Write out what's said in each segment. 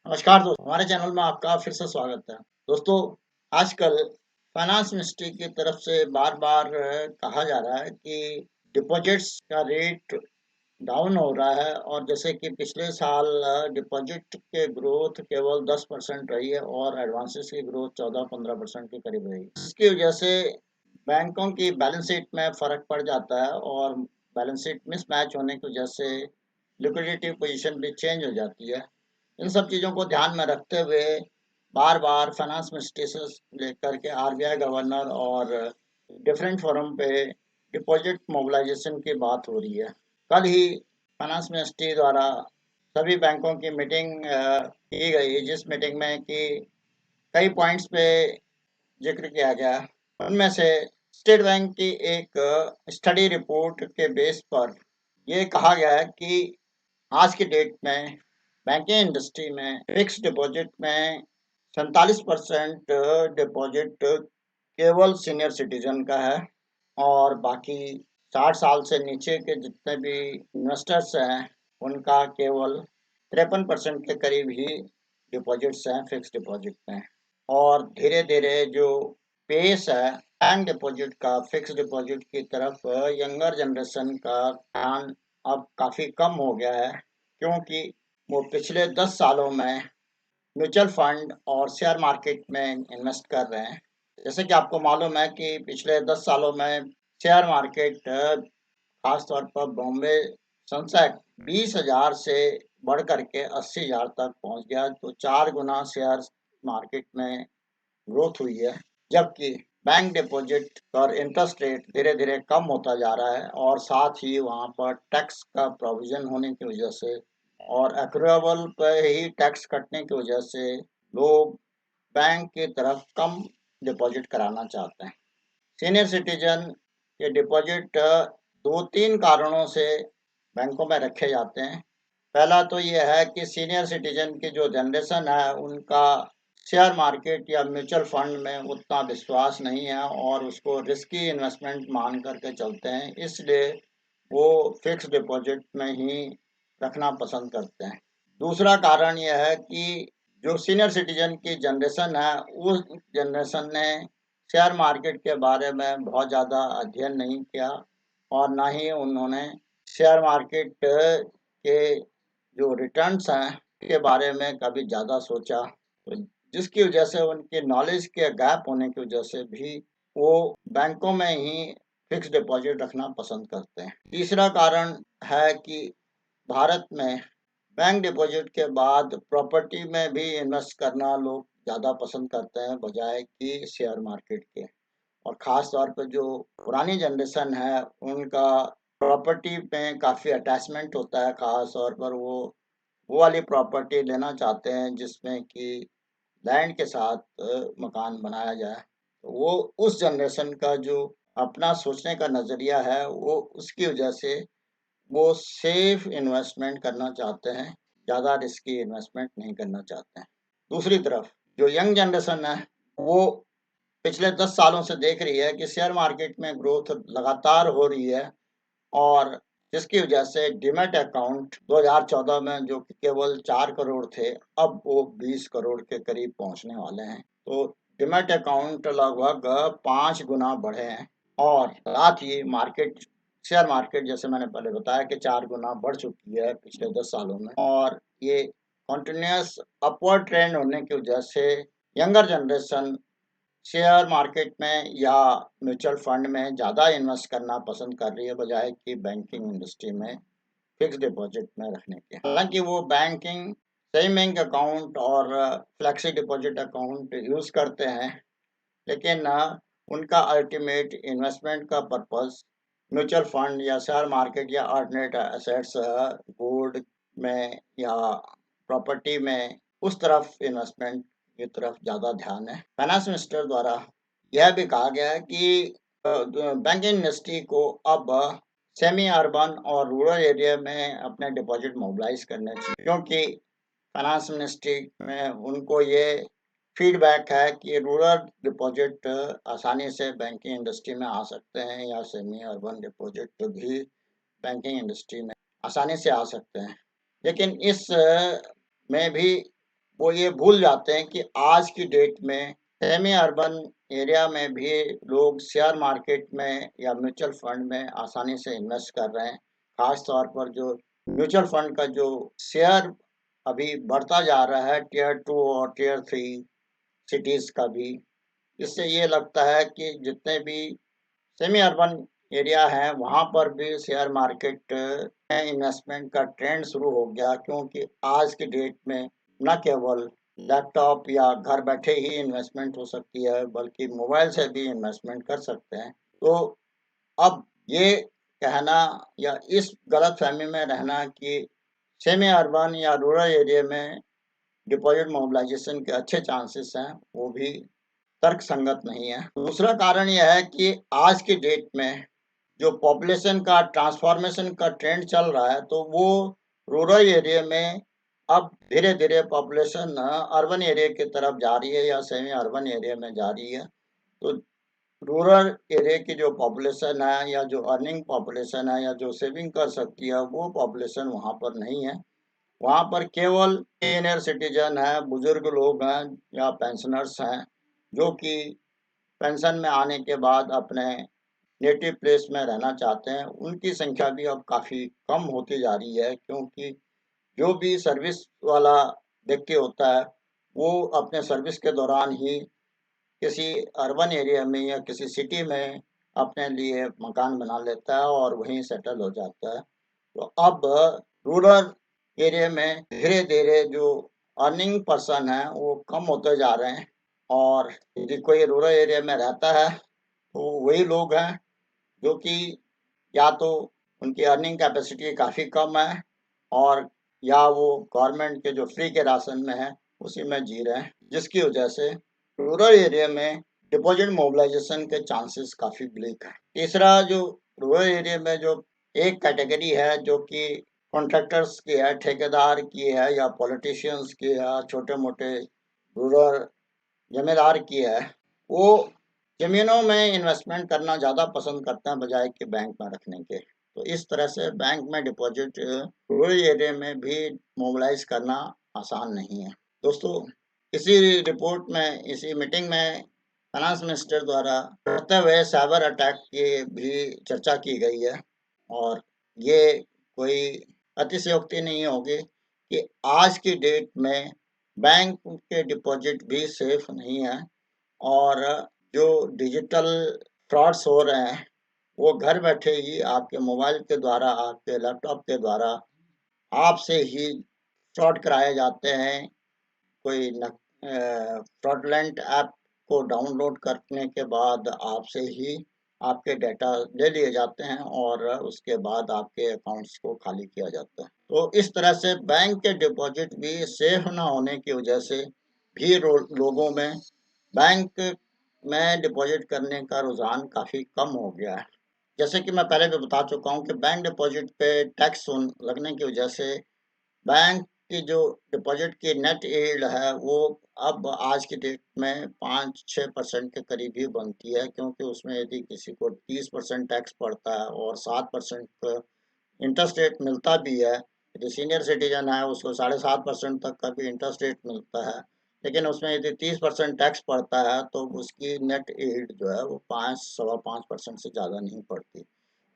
नमस्कार दोस्तों, हमारे चैनल में आपका फिर से स्वागत है। दोस्तों, आजकल फाइनेंस मिनिस्ट्री की तरफ से बार-बार कहा जा रहा है कि डिपॉजिट्स का रेट डाउन हो रहा है और जैसे कि पिछले साल डिपॉजिट के ग्रोथ केवल 10% रही है और एडवांसेस की ग्रोथ 14-15% के करीब रही। इसकी वजह से बैंकों की बैलेंस शीट में फ़र्क पड़ जाता है और बैलेंस शीट मिसमैच होने की वजह से लिक्विडिटी पोजीशन भी चेंज हो जाती है। इन सब चीज़ों को ध्यान में रखते हुए बार-बार फाइनेंस मिनिस्ट्री से लेकर के आरबीआई गवर्नर और डिफरेंट फोरम पे डिपॉजिट मोबिलाइजेशन की बात हो रही है। कल ही फाइनेंस मिनिस्ट्री द्वारा सभी बैंकों की मीटिंग की गई, जिस मीटिंग में कि कई पॉइंट्स पे जिक्र किया गया। उनमें से स्टेट बैंक की एक स्टडी रिपोर्ट के बेस पर ये कहा गया है कि आज की डेट में बैंकिंग इंडस्ट्री में फिक्स डिपॉजिट में 47% डिपॉजिट केवल सीनियर सिटीजन का है और बाकी 60 साल से नीचे के जितने भी इन्वेस्टर्स हैं उनका केवल 53% के करीब ही डिपॉजिट्स हैं फिक्स डिपॉजिट में। और धीरे-धीरे जो पेस है बैंक डिपॉजिट का फिक्स डिपॉजिट की तरफ यंगर जनरेशन का ध्यान अब काफ़ी कम हो गया है, क्योंकि वो पिछले 10 सालों में म्यूचुअल फंड और शेयर मार्केट में इन्वेस्ट कर रहे हैं। जैसे कि आपको मालूम है कि पिछले 10 सालों में शेयर मार्केट खास तौर पर बॉम्बे सेंसेक्स 20,000 से बढ़ कर के 80,000 तक पहुंच गया, तो 4 गुना शेयर मार्केट में ग्रोथ हुई है। जबकि बैंक डिपॉजिट और इंटरेस्ट रेट धीरे-धीरे कम होता जा रहा है और साथ ही वहाँ पर टैक्स का प्रोविज़न होने की वजह से और एक्रूएबल पे ही टैक्स कटने की वजह से लोग बैंक की तरफ कम डिपॉजिट कराना चाहते हैं। सीनियर सिटीजन के डिपॉजिट 2-3 कारणों से बैंकों में रखे जाते हैं। पहला तो ये है कि सीनियर सिटीजन की जो जनरेशन है उनका शेयर मार्केट या म्यूचुअल फंड में उतना विश्वास नहीं है और उसको रिस्की इन्वेस्टमेंट मान करके चलते हैं, इसलिए वो फिक्स डिपॉजिट में ही रखना पसंद करते हैं। दूसरा कारण यह है कि जो सीनियर सिटीजन की जनरेशन है, उस जनरेशन ने शेयर मार्केट के बारे में बहुत ज़्यादा अध्ययन नहीं किया और ना ही उन्होंने शेयर मार्केट के जो रिटर्न्स हैं के बारे में कभी ज़्यादा सोचा, तो जिसकी वजह से उनके नॉलेज के गैप होने की वजह से भी वो बैंकों में ही फिक्स डिपॉजिट रखना पसंद करते हैं। तीसरा कारण है कि भारत में बैंक डिपॉजिट के बाद प्रॉपर्टी में भी इन्वेस्ट करना लोग ज़्यादा पसंद करते हैं बजाय कि शेयर मार्केट के। और ख़ास तौर पे जो पुरानी जनरेशन है उनका प्रॉपर्टी में काफ़ी अटैचमेंट होता है, ख़ास तौर पर वो वाली प्रॉपर्टी लेना चाहते हैं जिसमें कि लैंड के साथ मकान बनाया जाए। तो वो उस जनरेशन का जो अपना सोचने का नज़रिया है, वो उसकी वजह से वो सेफ इन्वेस्टमेंट करना चाहते हैं, ज़्यादा रिस्की इन्वेस्टमेंट नहीं करना चाहते हैं। दूसरी तरफ जो यंग जनरेशन है, वो पिछले 10 सालों से देख रही है कि शेयर मार्केट में ग्रोथ लगातार हो रही है और जिसकी वजह से डीमैट अकाउंट 2014 में जो कि केवल 4 करोड़ थे, अब वो 20 करोड़ के करीब पहुँचने वाले हैं। तो डीमैट अकाउंट लगभग 5 गुना बढ़े हैं और साथ ही मार्केट शेयर मार्केट जैसे मैंने पहले बताया कि 4 गुना बढ़ चुकी है पिछले 10 सालों में और ये कंटीन्यूअस अपवर्ड ट्रेंड होने की वजह से यंगर जनरेशन शेयर मार्केट में या म्यूचुअल फंड में ज़्यादा इन्वेस्ट करना पसंद कर रही है बजाय कि बैंकिंग इंडस्ट्री में फिक्स डिपॉजिट में रखने के। हालाँकि वो बैंकिंग सेविंग अकाउंट और फ्लेक्सी डिपॉजिट अकाउंट यूज़ करते हैं, लेकिन उनका अल्टीमेट इन्वेस्टमेंट का पर्पस म्यूचुअल फंड या शेयर मार्केट या अल्टरनेट एसेट्स गोल्ड में या प्रॉपर्टी में उस तरफ इन्वेस्टमेंट की तरफ ज़्यादा ध्यान है। फाइनेंस मिनिस्टर द्वारा यह भी कहा गया है कि बैंकिंग इंडस्ट्री को अब सेमी अर्बन और रूरल एरिया में अपने डिपॉजिट मोबिलाइज़ करने चाहिए, क्योंकि फाइनेंस मिनिस्ट्री में उनको ये फीडबैक है कि रूरल डिपॉजिट आसानी से बैंकिंग इंडस्ट्री में आ सकते हैं या सेमी अर्बन डिपॉजिट भी बैंकिंग इंडस्ट्री में आसानी से आ सकते हैं। लेकिन इस में भी वो ये भूल जाते हैं कि आज की डेट में सेमी अर्बन एरिया में भी लोग शेयर मार्केट में या म्यूचुअल फंड में आसानी से इन्वेस्ट कर रहे हैं। खास तौर पर जो म्यूचुअल फंड का जो शेयर अभी बढ़ता जा रहा है टियर 2 और टियर 3 सिटीज का भी, इससे ये लगता है कि जितने भी सेमी अर्बन एरिया है वहां पर भी शेयर मार्केट में इन्वेस्टमेंट का ट्रेंड शुरू हो गया, क्योंकि आज की डेट में न केवल लैपटॉप या घर बैठे ही इन्वेस्टमेंट हो सकती है बल्कि मोबाइल से भी इन्वेस्टमेंट कर सकते हैं। तो अब ये कहना या इस गलत फहमी में रहना कि सेमी अर्बन या रूरल एरिया में डिपॉजिट मोबिलाइजेशन के अच्छे चांसेस हैं, वो भी तर्क संगत नहीं है। दूसरा कारण यह है कि आज की डेट में जो पॉपुलेशन का ट्रांसफॉर्मेशन का ट्रेंड चल रहा है, तो वो रूरल एरिया में अब धीरे-धीरे पॉपुलेशन अर्बन एरिया की तरफ जा रही है या सेमी अर्बन एरिया में जा रही है। तो रूरल एरिया की जो पॉपुलेशन है या जो अर्निंग पॉपुलेशन है या जो सेविंग कर सकती है, वो पॉपुलेशन वहाँ पर नहीं है। वहाँ पर केवल सीनियर सिटीजन है, बुजुर्ग लोग हैं या पेंशनर्स हैं, जो कि पेंशन में आने के बाद अपने नेटिव प्लेस में रहना चाहते हैं। उनकी संख्या भी अब काफ़ी कम होती जा रही है, क्योंकि जो भी सर्विस वाला व्यक्ति होता है, वो अपने सर्विस के दौरान ही किसी अर्बन एरिया में या किसी सिटी में अपने लिए मकान बना लेता है और वहीं सेटल हो जाता है। तो अब रूरल एरिया में धीरे-धीरे जो अर्निंग पर्सन है, वो कम होते जा रहे हैं और यदि कोई रूरल एरिया में रहता है, तो वही लोग हैं जो कि या तो उनकी अर्निंग कैपेसिटी काफ़ी कम है और या वो गवर्नमेंट के जो फ्री के राशन में है, उसी में जी रहे हैं, जिसकी वजह से रूरल एरिया में डिपॉजिट मोबिलाइजेशन के चांसेस काफ़ी ब्लीक हैं। तीसरा जो रूरल एरिया में जो एक कैटेगरी है जो कि कॉन्ट्रैक्टर्स की है, ठेकेदार की है या पॉलिटिशियंस की है, छोटे-मोटे रूरल ज़मींदार की है, वो ज़मीनों में इन्वेस्टमेंट करना ज़्यादा पसंद करते हैं बजाय कि बैंक में रखने के। तो इस तरह से बैंक में डिपॉजिट रूरल एरिया में भी मोबिलाइज़ करना आसान नहीं है। दोस्तों, इसी रिपोर्ट में, इसी मीटिंग में फाइनेंस मिनिस्टर द्वारा बढ़ते हुए साइबर अटैक की भी चर्चा की गई है और ये कोई अतिशयोक्ति नहीं होगी कि आज की डेट में बैंक के डिपॉजिट भी सेफ नहीं है और जो डिजिटल फ्रॉड्स हो रहे हैं, वो घर बैठे ही आपके मोबाइल के द्वारा, आपके लैपटॉप के द्वारा आपसे ही फ्रॉड कराए जाते हैं। कोई फ्रॉडलेंट ऐप को डाउनलोड करने के बाद आपसे ही आपके डाटा ले लिए जाते हैं और उसके बाद आपके अकाउंट्स को खाली किया जाता है। तो इस तरह से बैंक के डिपॉजिट भी सेफ ना होने की वजह से भी लोगों में बैंक में डिपॉजिट करने का रुझान काफ़ी कम हो गया है। जैसे कि मैं पहले भी बता चुका हूँ कि बैंक डिपॉजिट पे टैक्स लगने की वजह से बैंक की जो डिपॉजिट की नेट यील्ड है, वो अब आज की डेट में 5-6% के करीब ही बनती है, क्योंकि उसमें यदि किसी को 30% टैक्स पड़ता है और 7% इंटरेस्ट रेट मिलता भी है, यदि सीनियर सिटीजन है उसको 7.5% तक का भी इंटरेस्ट रेट मिलता है, लेकिन उसमें यदि 30% टैक्स पड़ता है तो उसकी नेट यील्ड जो है वो 5 सवा 5% से ज़्यादा नहीं पड़ती,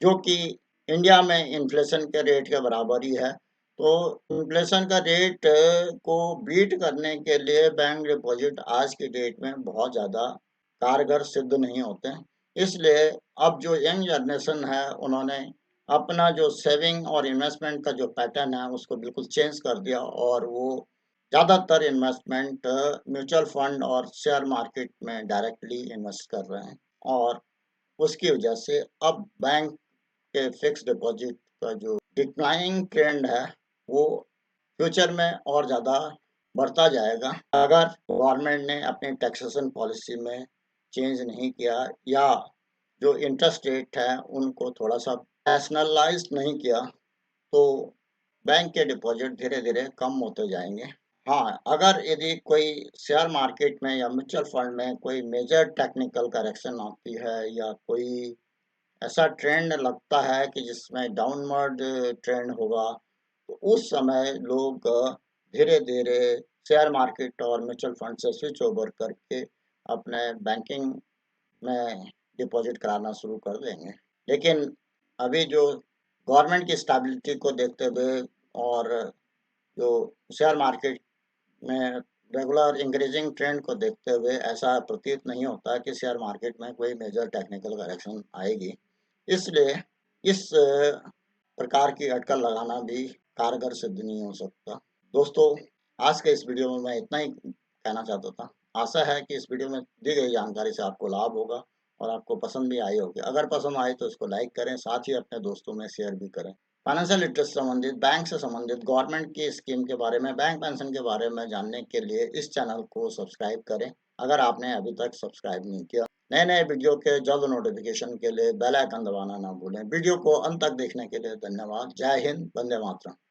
जो कि इंडिया में इन्फ्लेशन के रेट के बराबर ही है। तो इन्फ्लेशन का रेट को बीट करने के लिए बैंक डिपॉजिट आज की डेट में बहुत ज़्यादा कारगर सिद्ध नहीं होते हैं। इसलिए अब जो यंग जनरेशन है, उन्होंने अपना जो सेविंग और इन्वेस्टमेंट का जो पैटर्न है, उसको बिल्कुल चेंज कर दिया और वो ज़्यादातर इन्वेस्टमेंट म्यूचुअल फंड और शेयर मार्केट में डायरेक्टली इन्वेस्ट कर रहे हैं और उसकी वजह से अब बैंक के फिक्स डिपॉजिट का जो डिक्लाइनिंग ट्रेंड है, वो फ्यूचर में और ज़्यादा बढ़ता जाएगा, अगर गवर्नमेंट ने अपनी टैक्सेशन पॉलिसी में चेंज नहीं किया या जो इंटरेस्ट रेट है उनको थोड़ा-सा रैशनलाइज़ नहीं किया, तो बैंक के डिपॉजिट धीरे-धीरे कम होते जाएँगे। हाँ, अगर यदि कोई शेयर मार्केट में या म्यूचुअल फंड में कोई मेजर टेक्निकल करेक्शन आती है या कोई ऐसा ट्रेंड लगता है कि जिसमें डाउनवर्ड ट्रेंड होगा, तो उस समय लोग धीरे-धीरे शेयर मार्केट और म्यूचुअल फंड से स्विच ओवर करके अपने बैंकिंग में डिपॉजिट कराना शुरू कर देंगे। लेकिन अभी जो गवर्नमेंट की स्टेबिलिटी को देखते हुए और जो शेयर मार्केट में रेगुलर इंक्रीजिंग ट्रेंड को देखते हुए ऐसा प्रतीत नहीं होता कि शेयर मार्केट में कोई मेजर टेक्निकल करेक्शन आएगी। इसलिए इस प्रकार की अटकल लगाना भी कारगर सिद्ध नहीं हो सकता। दोस्तों, आज के इस वीडियो में मैं इतना ही कहना चाहता था। आशा है कि इस वीडियो में दी गई जानकारी से आपको लाभ होगा और आपको पसंद भी आई होगी। अगर पसंद आए तो इसको लाइक करें, साथ ही अपने दोस्तों में शेयर भी करें। फाइनेंशियल लिटरेसी से संबंधित, बैंक से संबंधित, गवर्नमेंट की स्कीम के बारे में, बैंक पेंशन के बारे में जानने के लिए इस चैनल को सब्सक्राइब करें अगर आपने अभी तक सब्सक्राइब नहीं किया। नए नए वीडियो के जल्द नोटिफिकेशन के लिए बेल आइकन दबाना ना भूलें। वीडियो को अंत तक देखने के लिए धन्यवाद। जय हिंद, वंदे मातरम।